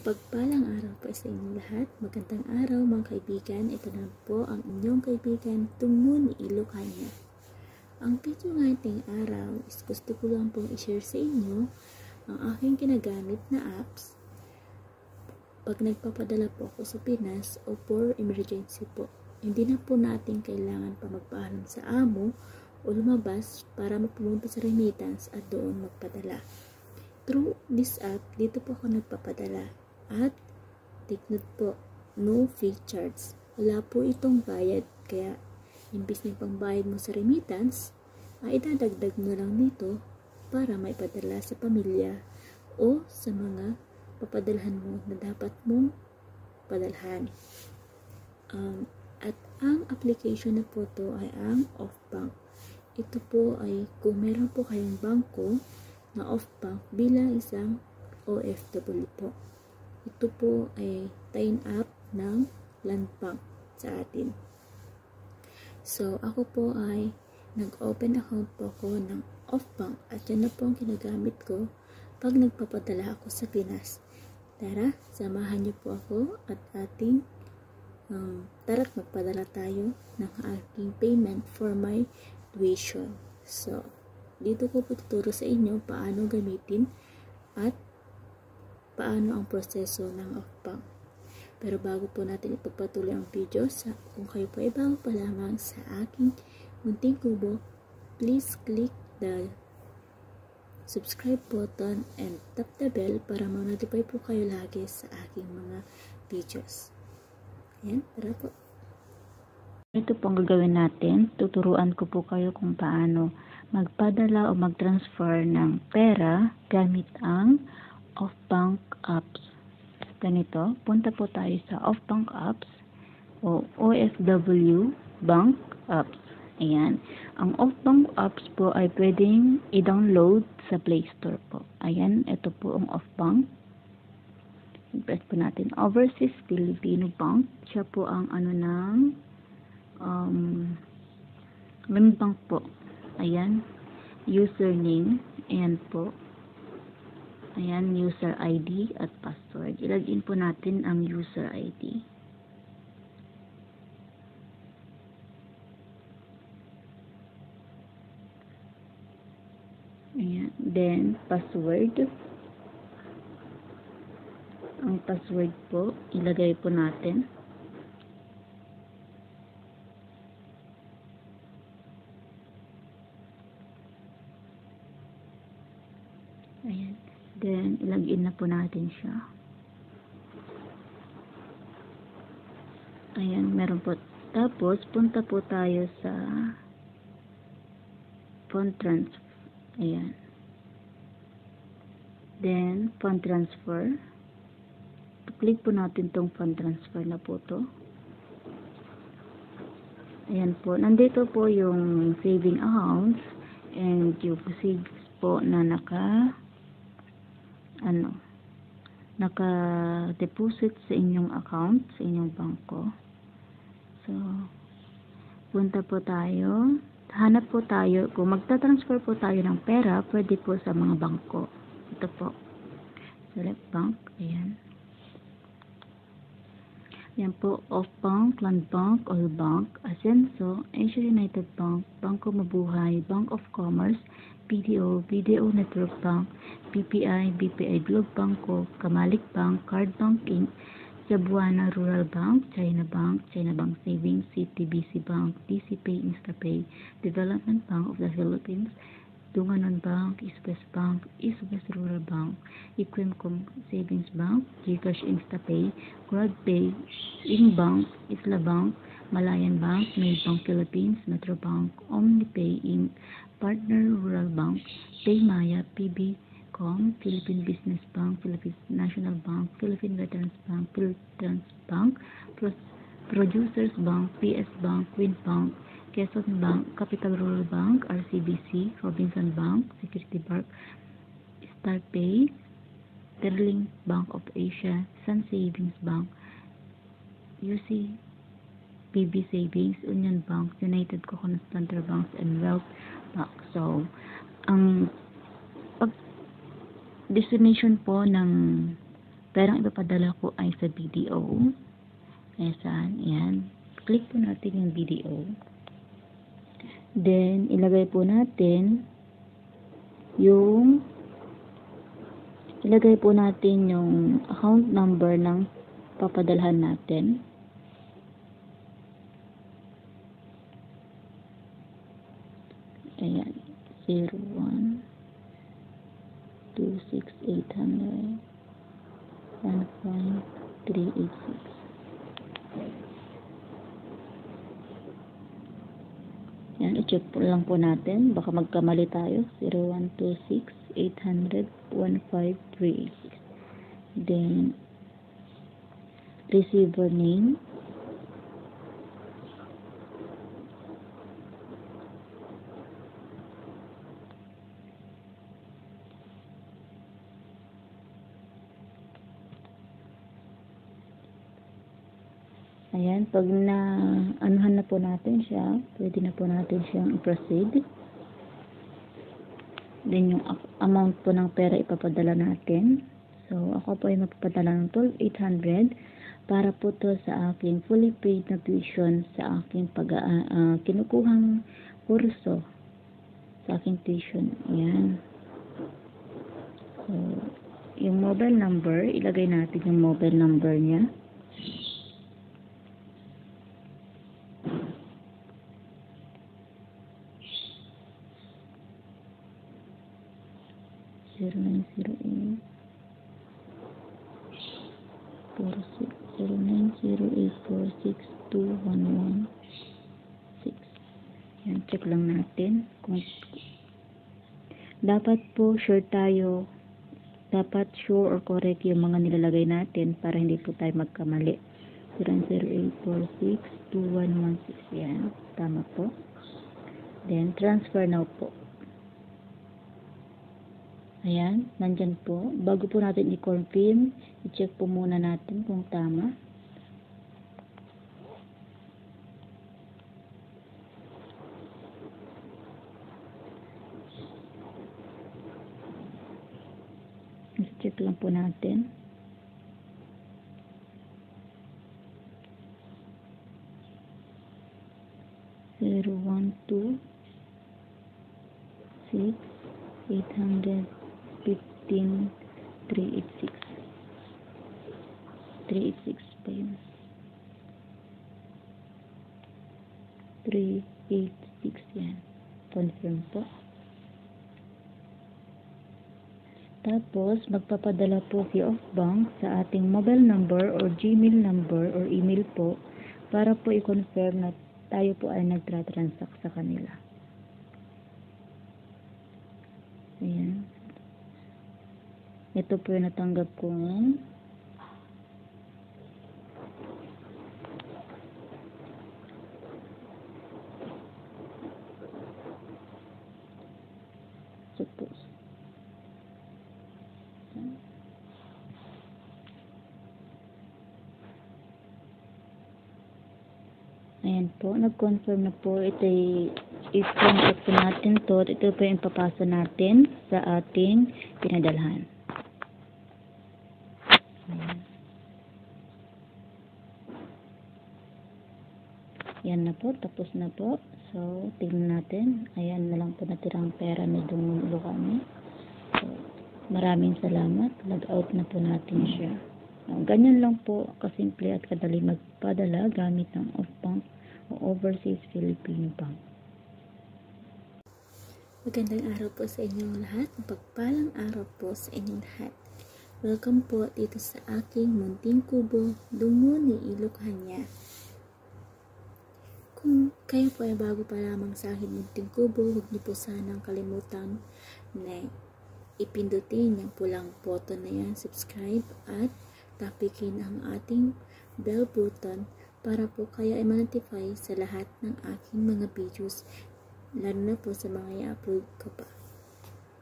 Pagpalang araw po sa inyong lahat. Magandang araw mga kaibigan. Ito na po ang inyong kaibigan, Tungo ni Ilocania. Ang video ng ating araw is gusto ko lang pong i-share sa inyo ang aking ginagamit na apps pag nagpapadala po ako sa Pinas o for emergency po. Hindi na po natin kailangan pa magpaalam sa amo o lumabas para mapumunta sa remittance at doon magpadala. Through this app, dito po ako nagpapadala. At take note po, no fee charge. Wala po itong bayad, kaya imbis na pangbayad mo sa remittance, ay idadagdag mo lang dito para maipadala sa pamilya o sa mga papadalhan mo na dapat mong padalhan. At ang application na po to ay ang Offbank. Ito po ay kung meron po kayong bangko na Offbank bilang isang OFW po. Ito po ay tie up ng Landbank sa atin. So, ako po ay nag-open account po ako ng Offbank at yan na po ang ginagamit ko pag nagpapadala ako sa Pinas. Tara, samahan niyo po ako at ating tara't magpadala tayo ng aking payment for my tuition. So, dito ko po tuturo sa inyo paano gamitin at paano ang proseso ng Offbank. Pero bago po natin ipagpatuloy ang video, kung kayo po ay bago pa lamang sa aking munting kubo, please click the subscribe button and tap the bell para ma-notify po kayo lagi sa aking mga videos. Ayan, tara po. Ito po ang gagawin natin. Tuturuan ko po kayo kung paano magpadala o mag-transfer ng pera gamit ang Offbank apps. Ganito, punta po tayo sa Offbank apps o OFW Bank apps. Ayan. Ang Offbank apps po ay pwedeng i-download sa Play Store po. Ayan, ito po ang Offbank. I-press po natin Overseas Filipino Bank. Siya po ang Bank po. Ayan. Username. Ayan po. Ayan, user ID at password. I-login po natin ang user ID. Ayan. Then, password. Ang password po, ilagay po natin. Ayan. Then, ilagin na po natin siya. Ayan, meron po. Tapos, punta po tayo sa fund transfer. Ayan. Then, fund transfer. Click po natin tong fund transfer na po to. Ayan po. Nandito po yung saving accounts and yung savings po na naka-deposit sa inyong account, sa inyong bangko. So, punta po tayo. Hanap po tayo. Kung magta-transfer po tayo ng pera, pwede po sa mga bangko. Ito po. Select bank. Ayan. Yan po, Offbank, Landbank, Allbank, Asenso, Asia United Bank, Bangko Mabuhay, Bank of Commerce, BDO, BDO Network Bank, BPI, BPI Globe Banko, Kamalik Bank, Card Bank Inc., Cebuana Rural Bank, China Bank Savings, CTBC Bank, DCPay, InstaPay, Development Bank of the Philippines, Dunganon Bank, East West Bank, East West Rural Bank, Equimcom Savings Bank, GCash InstaPay, GrabPay, Inbank, Isla Bank, Malayan Bank, Maybank Philippines, Metro Bank, OmniPay Inc., Partner Rural Bank, Paymaya, PBCom, Philippine Business Bank, Philippine National Bank, Philippine Veterans Bank, Philippines Bank, Producers Bank, PS Bank, Winbank, Quezon Bank, Capital Rural Bank, RCBC, Robinson Bank, Security Bank, StarPay, Sterling Bank of Asia, Sun Savings Bank, UC, PB Savings, Union Bank, United Coconut Planter Banks, and Wealth Bank. So, ang destination po ng perang ipapadala ko ay sa BDO. Ayan. Click po natin yung BDO. Then, ilagay po natin yung account number ng papadalhan natin. Ayan, 012680015386. Yan, i-check po lang po natin. Baka magkamali tayo. 012680015386. Then, receiver name. Ayan, pag anuhan na po natin siya, pwede na po natin siyang i-proceed. Then, yung amount po ng pera ipapadala natin. So, ako po ay magpapadala ng 12,800 para po to sa aking fully paid na tuition sa aking kinukuhang kurso sa aking tuition. Ayan. So, yung mobile number, ilagay natin yung mobile number niya. Zero 0908462116. Yan, check lang natin kung dapat po sure tayo, dapat sure or correct yung mga nilalagay natin para hindi po tayo magkamali. 0908462116. Yan, tama po. Then transfer now po. Ayan, nandyan po. Bago po natin i-confirm, i-check po muna natin kung tama. I-check lang po natin. Zero, 1, 2, 6, 800. 386 pa yun. 386 yan. Confirm po. Tapos, magpapadala po si Offbank sa ating mobile number or Gmail number or email po para po i-confirm na tayo po ay nagtra-transact sa kanila. Ayan. Ito po yung natanggap kong suppose. Ayan po, nag-confirm na po. Ito i-contact po natin to. Ito po yung papasa natin sa ating pinadalhan. Yan na po, tapos na po. So, tingnan natin. Ayan na lang po natirang pera na dumulo kami. So, maraming salamat. Log out na po natin siya. Ganyan lang po, kasimple at kadali magpadala gamit ng Offbank o Overseas Philippine Bank. Magandang araw po sa inyong lahat. Pagpalang araw po sa inyong lahat. Welcome po dito sa aking munting kubo, Dungo ni Ilocania. Kung kayo po ay bago pa lamang sa aking munting kubo, huwag niyo po sanang kalimutan na ipindutin yung pulang button na yan, subscribe, at tapikin ang ating bell button para po kayo ay ma-notify sa lahat ng aking mga videos, lalo na po sa mga i-upload ko pa.